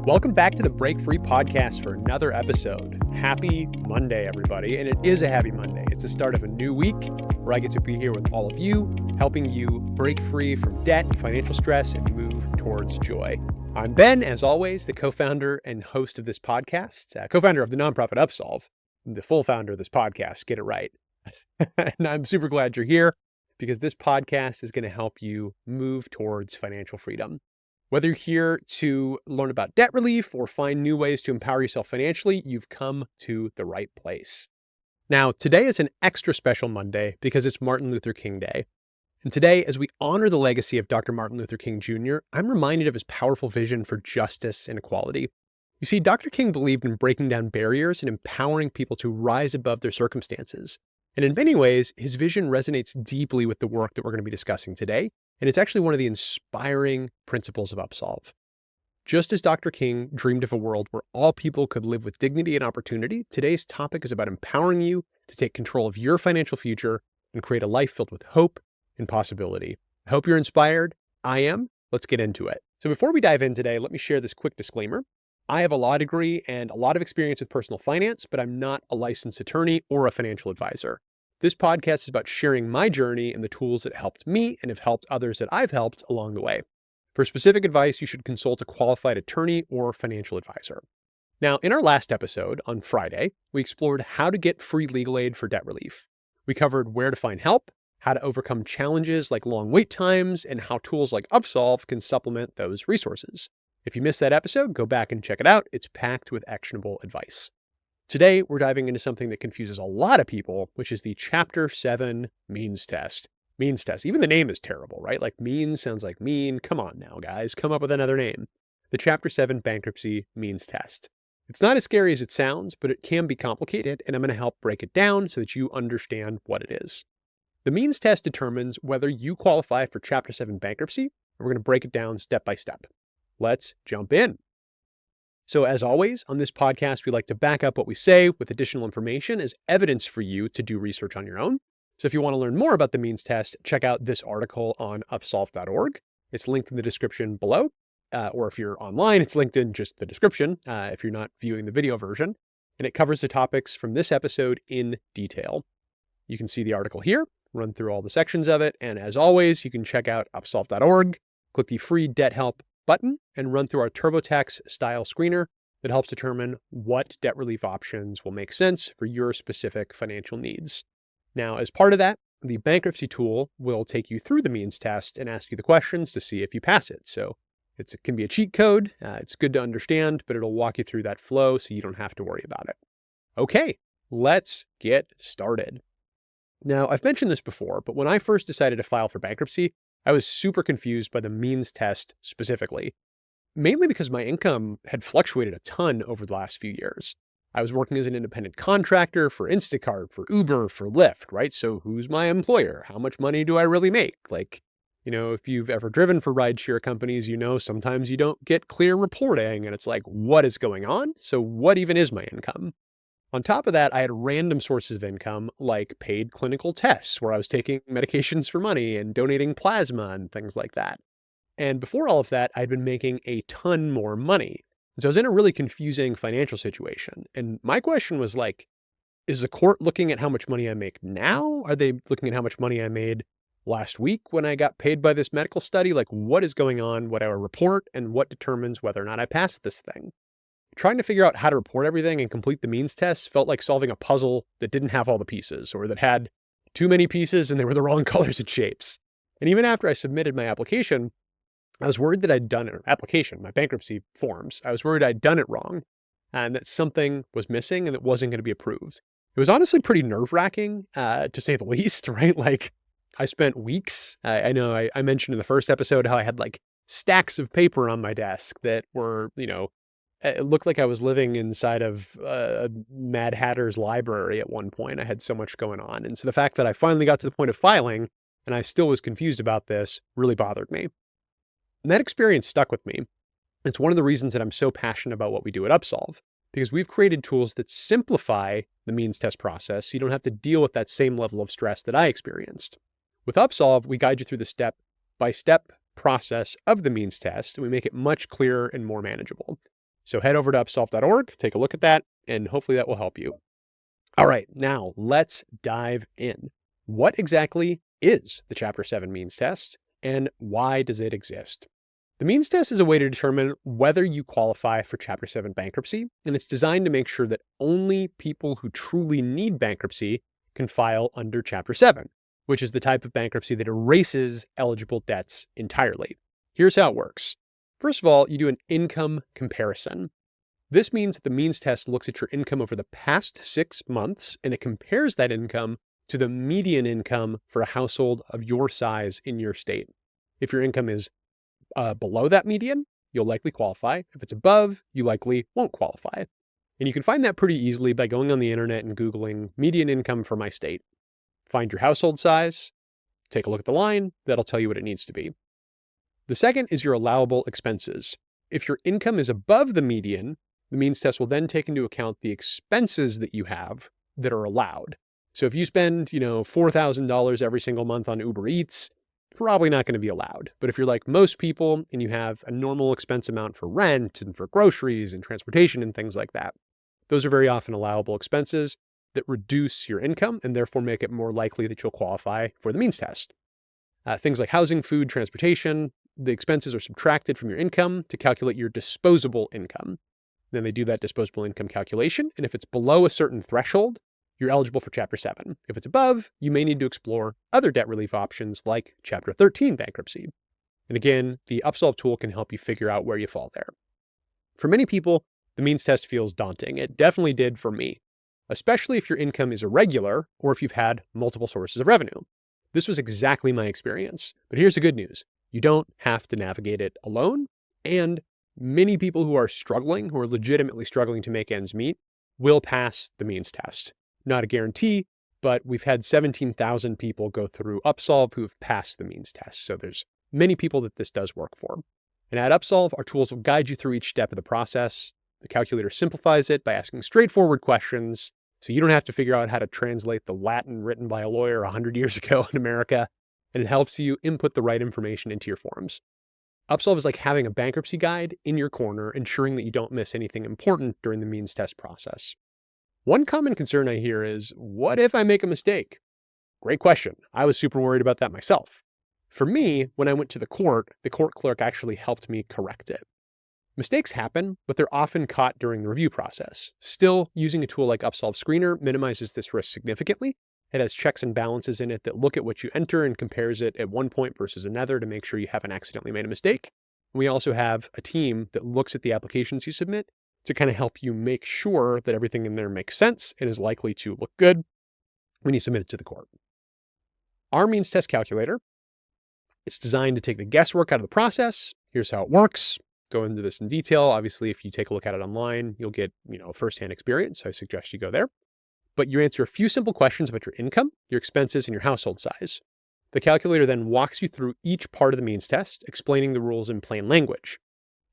Welcome back to the Break Free Podcast for another episode. Happy Monday, everybody. And it is a happy Monday. It's the start of a new week where I get to be here with all of you, helping you break free from debt and financial stress and move towards joy. I'm Ben, as always, the co-founder and host of this podcast, co-founder of the nonprofit Upsolve, the full founder of this podcast, get it right. And I'm super glad you're here because this podcast is going to help you move towards financial freedom. Whether you're here to learn about debt relief or find new ways to empower yourself financially, you've come to the right place. Now, today is an extra special Monday because it's Martin Luther King Day. And today, as we honor the legacy of Dr. Martin Luther King Jr., I'm reminded of his powerful vision for justice and equality. You see, Dr. King believed in breaking down barriers and empowering people to rise above their circumstances. And in many ways, his vision resonates deeply with the work that we're going to be discussing today. And it's actually one of the inspiring principles of Upsolve. Just as Dr. King dreamed of a world where all people could live with dignity and opportunity, today's topic is about empowering you to take control of your financial future and create a life filled with hope and possibility. I hope you're inspired. I am. Let's get into it. So before we dive in today, let me share this quick disclaimer. I have a law degree and a lot of experience with personal finance, but I'm not a licensed attorney or a financial advisor. This podcast is about sharing my journey and the tools that helped me and have helped others that I've helped along the way. For specific advice, you should consult a qualified attorney or financial advisor. Now, in our last episode on Friday, we explored how to get free legal aid for debt relief. We covered where to find help, how to overcome challenges like long wait times, and how tools like Upsolve can supplement those resources. If you missed that episode, go back and check it out. It's packed with actionable advice. Today, we're diving into something that confuses a lot of people, which is the Chapter 7 means test. Means test. Even the name is terrible, right? Like means sounds like mean. Come on now, guys. Come up with another name. The Chapter 7 bankruptcy means test. It's not as scary as it sounds, but it can be complicated, and I'm going to help break it down so that you understand what it is. The means test determines whether you qualify for Chapter 7 bankruptcy, and we're going to break it down step by step. Let's jump in. So as always, on this podcast, we like to back up what we say with additional information as evidence for you to do research on your own. So if you want to learn more about the means test, check out this article on upsolve.org. It's linked in the description below. Or if you're online, it's linked in just the description if you're not viewing the video version. And it covers the topics from this episode in detail. You can see the article here, run through all the sections of it. And as always, you can check out upsolve.org, click the free debt help button and run through our TurboTax style screener that helps determine what debt relief options will make sense for your specific financial needs. Now, as part of that, the bankruptcy tool will take you through the means test and ask you the questions to see if you pass it. So it can be a cheat code. It's good to understand, but it'll walk you through that flow so you don't have to worry about it. Okay, let's get started. Now, I've mentioned this before, but when I first decided to file for bankruptcy, I was super confused by the means test specifically, mainly because my income had fluctuated a ton over the last few years. I was working as an independent contractor for Instacart, for Uber, for Lyft, right? So who's my employer? How much money do I really make? If you've ever driven for rideshare companies, sometimes you don't get clear reporting and it's like, what is going on? So what even is my income? On top of that, I had random sources of income like paid clinical tests where I was taking medications for money and donating plasma and things like that. And before all of that, I'd been making a ton more money. So I was in a really confusing financial situation. And my question was is the court looking at how much money I make now? Are they looking at how much money I made last week when I got paid by this medical study? What is going on? What do I report? And what determines whether or not I pass this thing? Trying to figure out how to report everything and complete the means test felt like solving a puzzle that didn't have all the pieces or that had too many pieces and they were the wrong colors and shapes. And even after I submitted my application, I was worried that I'd done it, my bankruptcy forms. I was worried I'd done it wrong and that something was missing and it wasn't going to be approved. It was honestly pretty nerve-wracking, to say the least, right? I spent weeks. I know I mentioned in the first episode how I had stacks of paper on my desk that were, it looked like I was living inside of a Mad Hatter's library at one point. I had so much going on. And so the fact that I finally got to the point of filing and I still was confused about this really bothered me. And that experience stuck with me. It's one of the reasons that I'm so passionate about what we do at Upsolve, because we've created tools that simplify the means test process so you don't have to deal with that same level of stress that I experienced. With Upsolve, we guide you through the step-by-step process of the means test, and we make it much clearer and more manageable. So head over to upsolve.org, take a look at that, and hopefully that will help you. All right, now let's dive in. What exactly is the Chapter 7 means test, and why does it exist? The means test is a way to determine whether you qualify for Chapter 7 bankruptcy, and it's designed to make sure that only people who truly need bankruptcy can file under Chapter 7, which is the type of bankruptcy that erases eligible debts entirely. Here's how it works. First of all, you do an income comparison. This means that the means test looks at your income over the past 6 months, and it compares that income to the median income for a household of your size in your state. If your income is below that median, you'll likely qualify. If it's above, you likely won't qualify. And you can find that pretty easily by going on the internet and Googling median income for my state. Find your household size, take a look at the line, that'll tell you what it needs to be. The second is your allowable expenses. If your income is above the median, the means test will then take into account the expenses that you have that are allowed. So if you spend, $4,000 every single month on Uber Eats, probably not going to be allowed. But if you're like most people and you have a normal expense amount for rent and for groceries and transportation and things like that, those are very often allowable expenses that reduce your income and therefore make it more likely that you'll qualify for the means test. Things like housing, food, transportation, the expenses are subtracted from your income to calculate your disposable income. Then they do that disposable income calculation, and if it's below a certain threshold, you're eligible for Chapter 7. If it's above, you may need to explore other debt relief options like Chapter 13 bankruptcy. And again, the Upsolve tool can help you figure out where you fall there. For many people, the means test feels daunting. It definitely did for me, especially if your income is irregular or if you've had multiple sources of revenue. This was exactly my experience. But here's the good news. You don't have to navigate it alone, and many people who are legitimately struggling to make ends meet, will pass the means test. Not a guarantee, but we've had 17,000 people go through Upsolve who've passed the means test. So there's many people that this does work for. And at Upsolve, our tools will guide you through each step of the process. The calculator simplifies it by asking straightforward questions, so you don't have to figure out how to translate the Latin written by a lawyer 100 years ago in America, and it helps you input the right information into your forms. Upsolve is like having a bankruptcy guide in your corner, ensuring that you don't miss anything important during the means test process. One common concern I hear is, what if I make a mistake? Great question. I was super worried about that myself. For me, when I went to the court clerk actually helped me correct it. Mistakes happen, but they're often caught during the review process. Still, using a tool like Upsolve Screener minimizes this risk significantly. It has checks and balances in it that look at what you enter and compares it at one point versus another to make sure you haven't accidentally made a mistake. And we also have a team that looks at the applications you submit to kind of help you make sure that everything in there makes sense and is likely to look good when you submit it to the court. Our means test calculator, it's designed to take the guesswork out of the process. Here's how it works. Go into this in detail. Obviously, if you take a look at it online, you'll get, firsthand experience. So I suggest you go there. But you answer a few simple questions about your income, your expenses, and your household size. The calculator then walks you through each part of the means test, explaining the rules in plain language.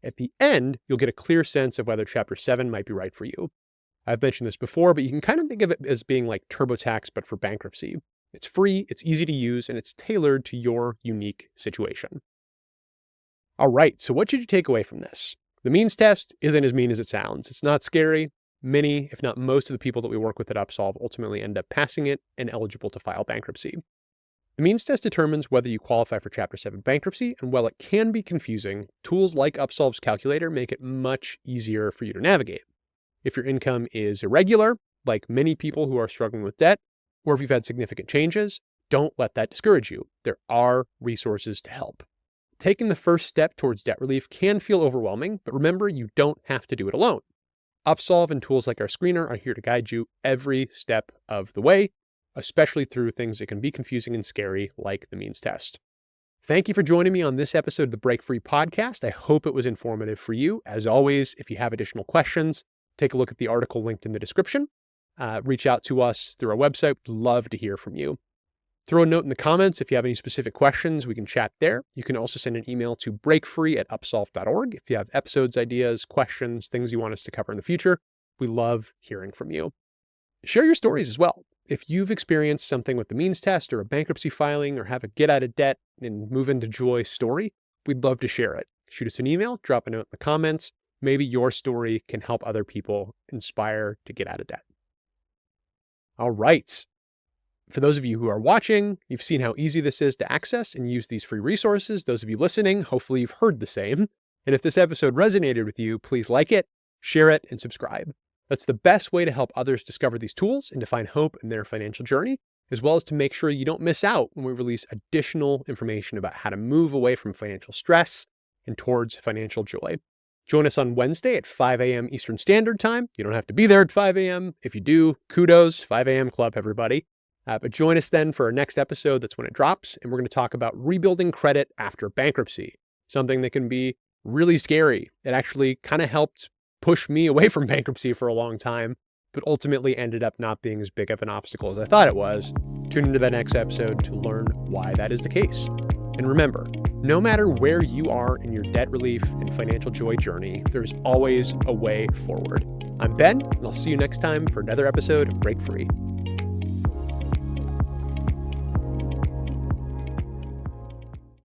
At the end, you'll get a clear sense of whether Chapter 7 might be right for you. I've mentioned this before, but you can kind of think of it as being like TurboTax, but for bankruptcy. It's free, it's easy to use, and it's tailored to your unique situation. All right, so what should you take away from this? The means test isn't as mean as it sounds. It's not scary. Many, if not most of the people that we work with at Upsolve ultimately end up passing it and eligible to file bankruptcy. The means test determines whether you qualify for Chapter 7 bankruptcy, and while it can be confusing, tools like Upsolve's calculator make it much easier for you to navigate. If your income is irregular, like many people who are struggling with debt, or if you've had significant changes, don't let that discourage you. There are resources to help. Taking the first step towards debt relief can feel overwhelming, but remember, you don't have to do it alone. Upsolve and tools like our screener are here to guide you every step of the way, especially through things that can be confusing and scary, like the means test. Thank you for joining me on this episode of the Break Free podcast. I hope it was informative for you. As always, if you have additional questions, take a look at the article linked in the description. Reach out to us through our website. We'd love to hear from you. Throw a note in the comments if you have any specific questions. We can chat there. You can also send an email to breakfree@upsolve.org if you have episodes, ideas, questions, things you want us to cover in the future. We love hearing from you. Share your stories as well. If you've experienced something with the means test or a bankruptcy filing or have a get out of debt and move into joy story, we'd love to share it. Shoot us an email, drop a note in the comments. maybe your story can help other people inspire to get out of debt. All right. For those of you who are watching, you've seen how easy this is to access and use these free resources. Those of you listening, hopefully you've heard the same. And if this episode resonated with you, please like it, share it, and subscribe. That's the best way to help others discover these tools and to find hope in their financial journey, as well as to make sure you don't miss out when we release additional information about how to move away from financial stress and towards financial joy. Join us on Wednesday at 5 a.m. Eastern Standard Time. You don't have to be there at 5 a.m. If you do, kudos, 5 a.m. club, everybody. But join us then for our next episode. That's when it drops. And we're going to talk about rebuilding credit after bankruptcy, something that can be really scary. It actually kind of helped push me away from bankruptcy for a long time, but ultimately ended up not being as big of an obstacle as I thought it was. Tune into that next episode to learn why that is the case. And remember, no matter where you are in your debt relief and financial joy journey, there's always a way forward. I'm Ben, and I'll see you next time for another episode of Break Free.